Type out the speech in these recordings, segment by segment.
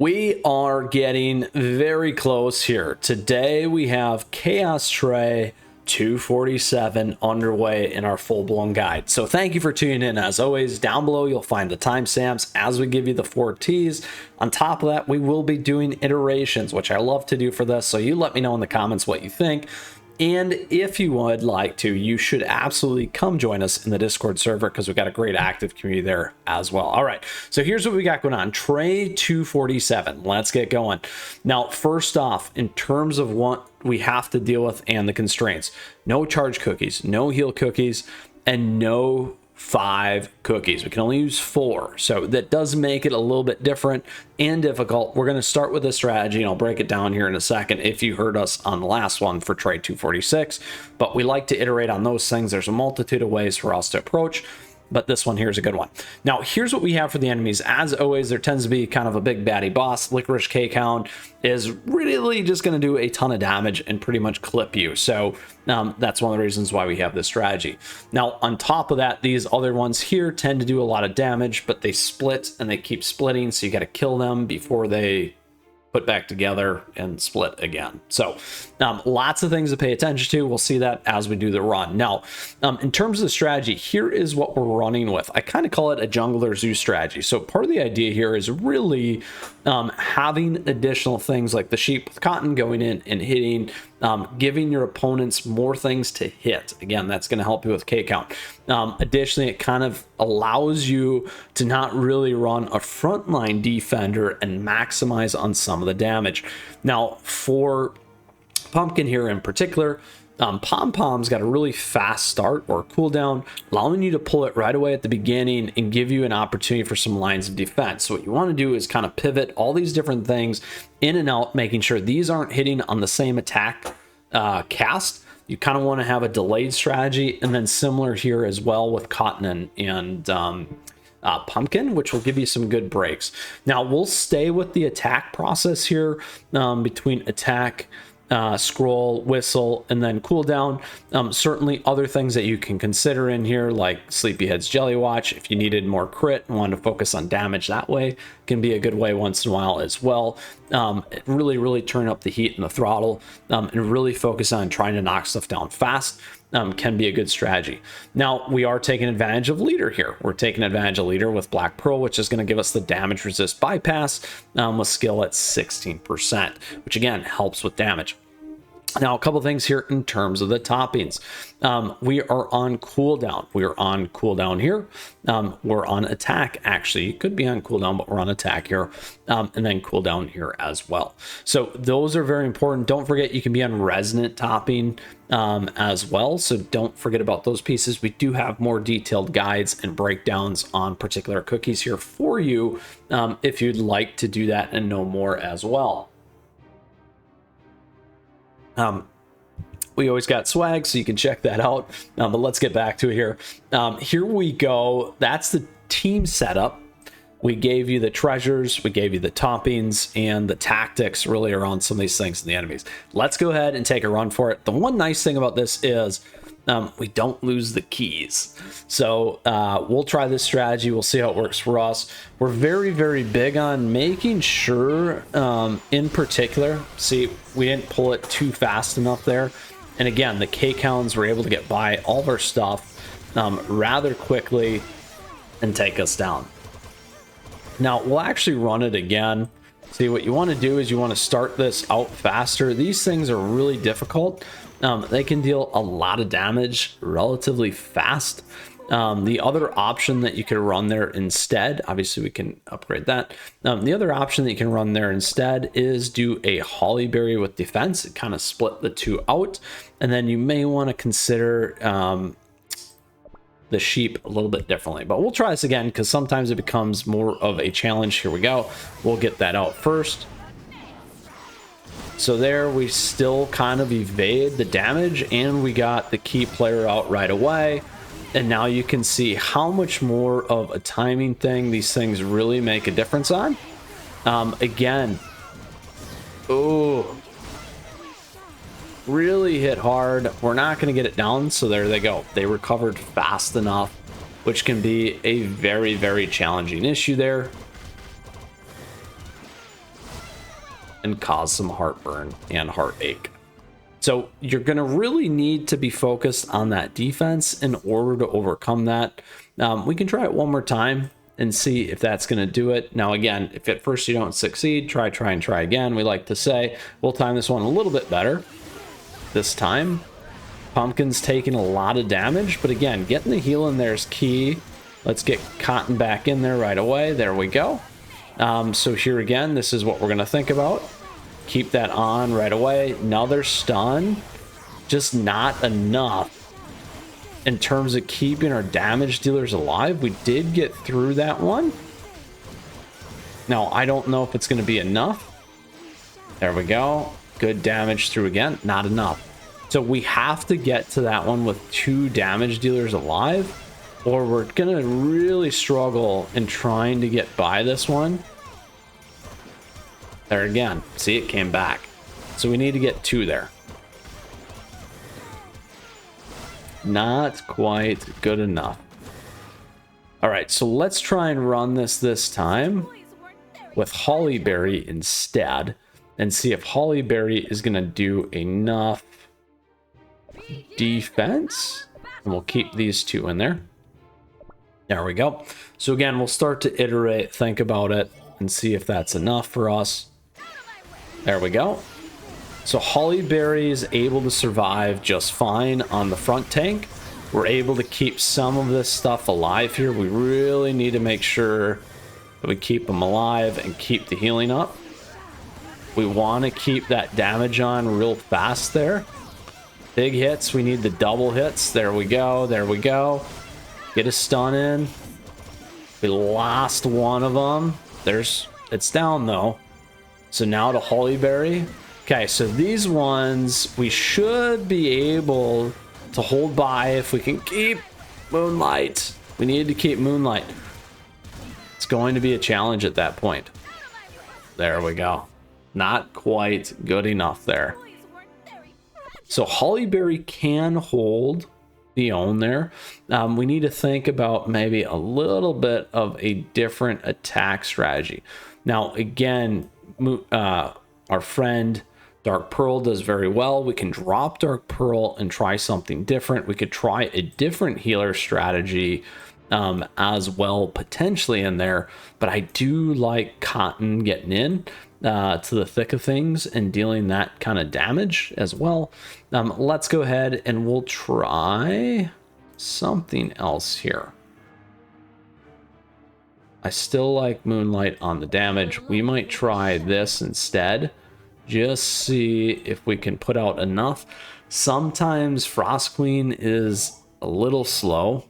We are getting very close here. Today we have Chaos Tray 247 underway in our full-blown guide. So thank you for tuning in. As always, down below you'll find the timestamps as we give you the 4 Ts. On top of that, we will be doing iterations, which I love to do for this. So you let me know in the comments what you think. And if you would like to, you should absolutely come join us in the Discord server because we've got a great active community there as well. All right, so here's what we got going on. Tray 247. Let's get going. Now, first off, in terms of what we have to deal with and the constraints, no charge cookies, no heal cookies, and no 5 cookies. We can only use 4, so that does make it a little bit different and difficult. We're going to start with a strategy, and I'll break it down here in a second if you heard us on the last one for Trade 246, but we like to iterate on those things. There's a multitude of ways for us to approach, but this one here is a good one. Now, here's what we have for the enemies. As always, there tends to be kind of a big baddie boss. Licorice K-Hound is really just going to do a ton of damage and pretty much clip you. So that's one of the reasons why we have this strategy. Now, on top of that, these other ones here tend to do a lot of damage, but they split and they keep splitting. So you got to kill them before they put back together and split again. So lots of things to pay attention to. We'll see that as we do the run. Now, in terms of the strategy, here is what we're running with. I kind of call it a jungler zoo strategy. So part of the idea here is really having additional things like the sheep with cotton going in and hitting, giving your opponents more things to hit. Again, that's going to help you with K count. Additionally, it kind of allows you to not really run a frontline defender and maximize on some of the damage. Now, for Pumpkin here in particular, Pom-Pom's got a really fast start or cooldown, allowing you to pull it right away at the beginning and give you an opportunity for some lines of defense. So what you want to do is kind of pivot all these different things in and out, making sure these aren't hitting on the same attack cast. You kind of want to have a delayed strategy, and then similar here as well with Cotton and Pumpkin, which will give you some good breaks. Now, we'll stay with the attack process here between attack, scroll, whistle, and then cooldown. Certainly other things that you can consider in here, like Sleepyhead's Jelly Watch, if you needed more crit and wanted to focus on damage that way, can be a good way once in a while as well. Really turn up the heat and the throttle, and really focus on trying to knock stuff down fast. Can be a good strategy. Now, we are taking advantage of leader here. We're taking advantage of leader with Black Pearl, which is going to give us the damage resist bypass with skill at 16%, which again helps with damage. Now, a couple things here in terms of the toppings. We are on cooldown. We are on cooldown here. We're on attack, actually. You could be on cooldown, but we're on attack here. And then cooldown here as well. So those are very important. Don't forget you can be on resonant topping as well. So don't forget about those pieces. We do have more detailed guides and breakdowns on particular cookies here for you if you'd like to do that and know more as well. We always got swag, so you can check that out, but let's get back to it here. Here we go. That's the team setup. We gave you the treasures, we gave you the toppings, and the tactics really around some of these things in the enemies. Let's go ahead and take a run for it. The one nice thing about this is we don't lose the keys. So we'll try this strategy. We'll see how it works for us. We're very big on making sure, in particular, see, we didn't pull it too fast enough there. And again, the K-Hounds were able to get by all of our stuff rather quickly and take us down. Now, we'll actually run it again. See, what you want to do is you want to start this out faster. These things are really difficult. They can deal a lot of damage relatively fast. The other option that you could run there instead, obviously we can upgrade that. The other option that you can run there instead is do a Hollyberry with defense, kind of split the two out. And then you may want to consider the sheep a little bit differently, but we'll try this again because sometimes it becomes more of a challenge. Here we go. We'll get that out first. So there we still kind of evade the damage, and we got the key player out right away. And now you can see how much more of a timing thing these things really make a difference on. Again, oh, really hit hard. We're not going to get it down, so there they go. They recovered fast enough, which can be a very challenging issue there. and cause some heartburn and heartache. So you're going to really need to be focused on that defense in order to overcome that. We can try it one more time and see if that's going to do it. Now, again, if at first you don't succeed, try again. We like to say we'll time this one a little bit better this time. Pumpkin's taking a lot of damage, but again, getting the heal in there is key. Let's get Cotton back in there right away. There we go. So here again, this is what we're going to think about. Keep that on right away. Another stun. Just not enough in terms of keeping our damage dealers alive. We did get through that one. Now, I don't know if it's going to be enough. There we go. Good damage through again. Not enough. So we have to get to that one with 2 damage dealers alive, or we're going to really struggle in trying to get by this one. There again. See, it came back. So we need to get 2 there. Not quite good enough. All right, so let's try and run this time with Hollyberry instead and see if Hollyberry is going to do enough defense. And we'll keep these 2 in there. There we go. So again, we'll start to iterate, think about it, and see if that's enough for us. There we go. So Hollyberry is able to survive just fine on the front tank. We're able to keep some of this stuff alive here. We really need to make sure that we keep them alive and keep the healing up. We want to keep that damage on real fast there. Big hits. We need the double hits. There we go. There we go. Get a stun in. We lost one of them. It's down though. So now to Hollyberry. Okay, so these ones we should be able to hold by if we can keep Moonlight. We need to keep Moonlight. It's going to be a challenge at that point. There we go. Not quite good enough there. So Hollyberry can hold the own there. We need to think about maybe a little bit of a different attack strategy. Now, again, our friend Dark Pearl does very well. We can drop Dark Pearl and try something different. We could try a different healer strategy as well, potentially in there. But I do like Cotton getting in to the thick of things and dealing that kind of damage as well. Let's go ahead and we'll try something else here. I still like Moonlight on the damage. We might try this instead. Just see if we can put out enough. Sometimes Frost Queen is a little slow,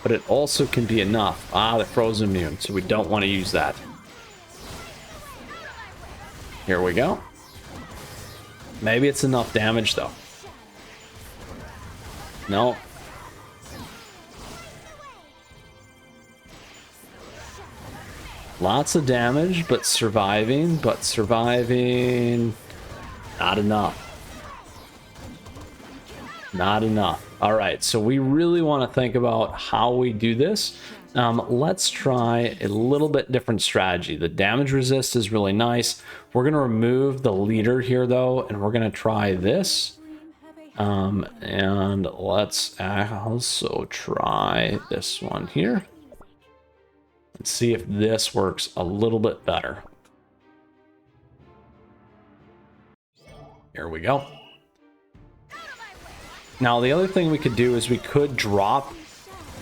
but it also can be enough. The frozen immune, so we don't want to use that. Here we go. Maybe it's enough damage though. No. Lots of damage, but surviving. Not enough. Not enough. All right, so we really want to think about how we do this. Let's try a little bit different strategy. The damage resist is really nice. We're going to remove the leader here, though, and we're going to try this. And let's also try this one here. Let's see if this works a little bit better. Here we go. Now, the other thing we could do is we could drop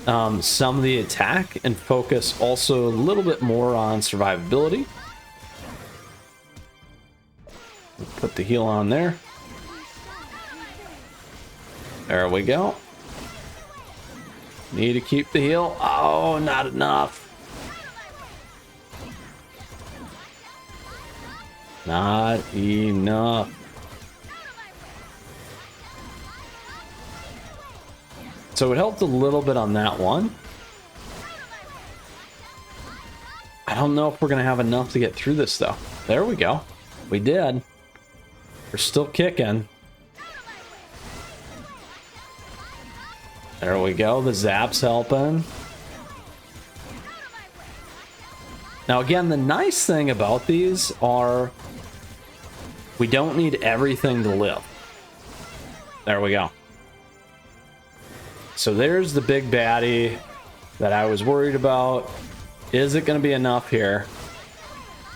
some of the attack and focus also a little bit more on survivability. We'll put the heal on there. There we go. Need to keep the heal. Oh, not enough. Not enough. So it helped a little bit on that one. I don't know if we're going to have enough to get through this, though. There we go. We did. We're still kicking. There we go. The zap's helping. Now, again, the nice thing about these are we don't need everything to live. There we go. So there's the big baddie that I was worried about. Is it going to be enough here?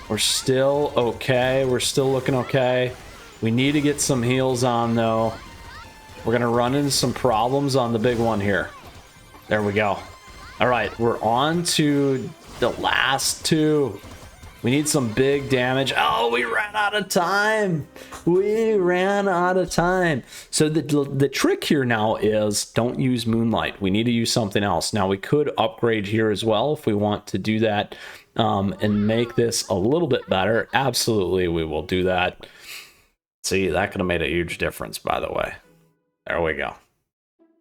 We're still okay. We're still looking okay. We need to get some heals on, though. We're going to run into some problems on the big one here. There we go. All right, we're on to the last two. We need some big damage. Oh, we ran out of time. We ran out of time. So the trick here now is don't use Moonlight. We need to use something else. Now, we could upgrade here as well if we want to do that and make this a little bit better. Absolutely, we will do that. See, that could have made a huge difference, by the way. There we go.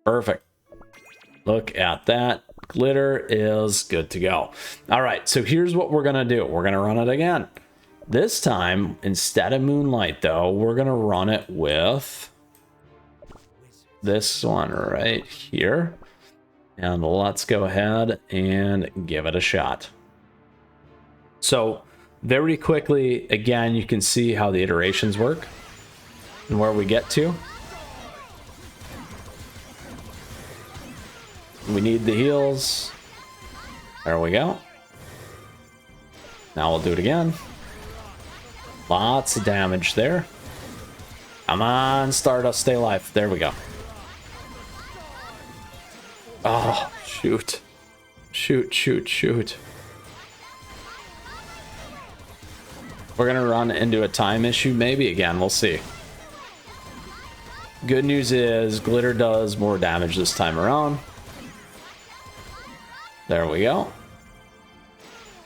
Perfect. Look at that. Glitter is good to go. All right, so here's what we're going to do. We're going to run it again. This time, instead of Moonlight, though, we're going to run it with this one right here. And let's go ahead and give it a shot. So very quickly, again, you can see how the iterations work and where we get to. We need the heals. There we go. Now we'll do it again. Lots of damage there. Come on, Stardust, stay alive. There we go. Oh, shoot. Shoot, shoot, shoot. We're going to run into a time issue, maybe again. We'll see. Good news is Glitter does more damage this time around. There we go.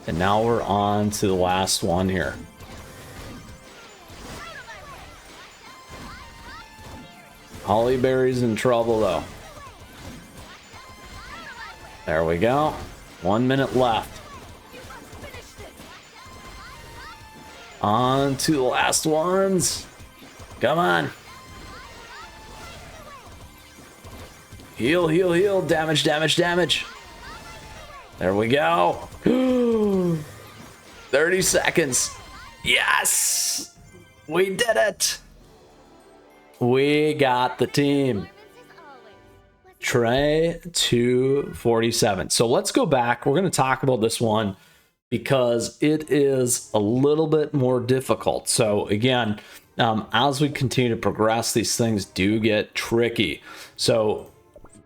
And now we're on to the last one here. Hollyberry's in trouble, though. There we go. 1 minute left. On to the last ones. Come on. Heal, heal, heal. Damage, damage, damage. There we go. 30 seconds. Yes! We did it! We got the team. Trey 247. So let's go back. We're going to talk about this one because it is a little bit more difficult. So again, as we continue to progress, these things do get tricky. So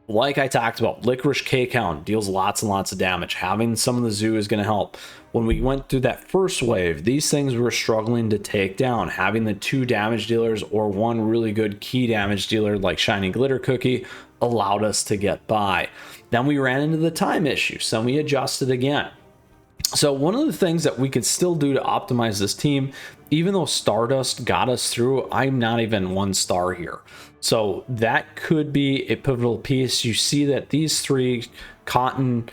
like I talked about, Licorice K-Count deals lots and lots of damage. Having some of the zoo is going to help. When we went through that first wave, these things were struggling to take down. Having the 2 damage dealers or 1 really good key damage dealer like Shiny Glitter Cookie allowed us to get by. Then we ran into the time issue, so we adjusted again. So one of the things that we could still do to optimize this team, even though Stardust got us through, I'm not even 1 star here. So that could be a pivotal piece. You see that these 3, Cotton,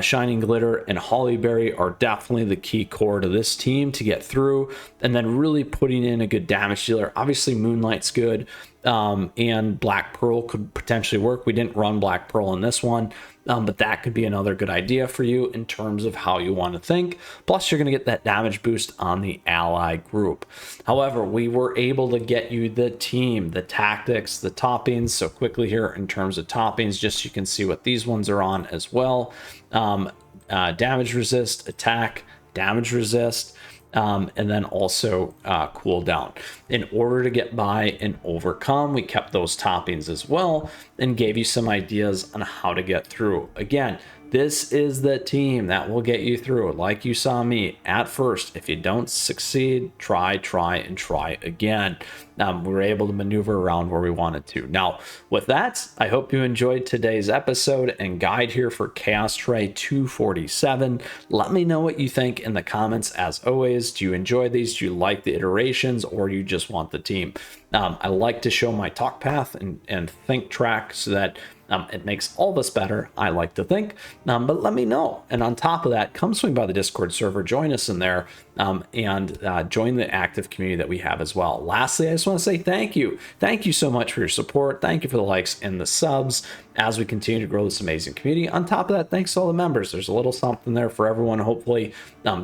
Shining Glitter, and Hollyberry, are definitely the key core to this team to get through. And then really putting in a good damage dealer. Obviously, Moonlight's good. And Black Pearl could potentially work. We didn't run Black Pearl in this one. But that could be another good idea for you in terms of how you want to think. Plus, you're going to get that damage boost on the ally group. However, we were able to get you the team, the tactics, the toppings. So quickly here in terms of toppings, just so you can see what these ones are on as well. Damage resist, attack, damage resist. And then also cooldown. In order to get by and overcome, we kept those toppings as well and gave you some ideas on how to get through. Again, this is the team that will get you through. Like you saw me at first, if you don't succeed, try and try again. We were able to maneuver around where we wanted to. Now, with that, I hope you enjoyed today's episode and guide here for Chaos Trey 247. Let me know what you think in the comments. As always, do you enjoy these? Do you like the iterations, or you just want the team? I like to show my talk path and think track so that It makes all of us better, I like to think. But let me know. And on top of that, come swing by the Discord server, join us in there, and join the active community that we have as well. Lastly, I just want to say thank you. Thank you so much for your support. Thank you for the likes and the subs as we continue to grow this amazing community. On top of that, thanks to all the members. There's a little something there for everyone. Hopefully,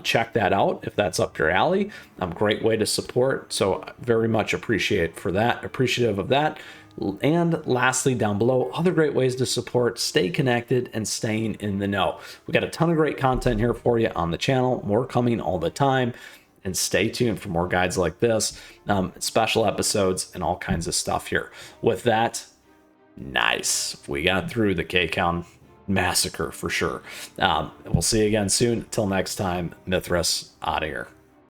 check that out if that's up your alley. Great way to support. So very much appreciative of that. And lastly, down below, other great ways to support, stay connected, and staying in the know. We got a ton of great content here for you on the channel, more coming all the time. And stay tuned for more guides like this, special episodes, and all kinds of stuff here. With that, nice. We got through the K-Count massacre for sure. We'll see you again soon. Until next time, Mythras out of here.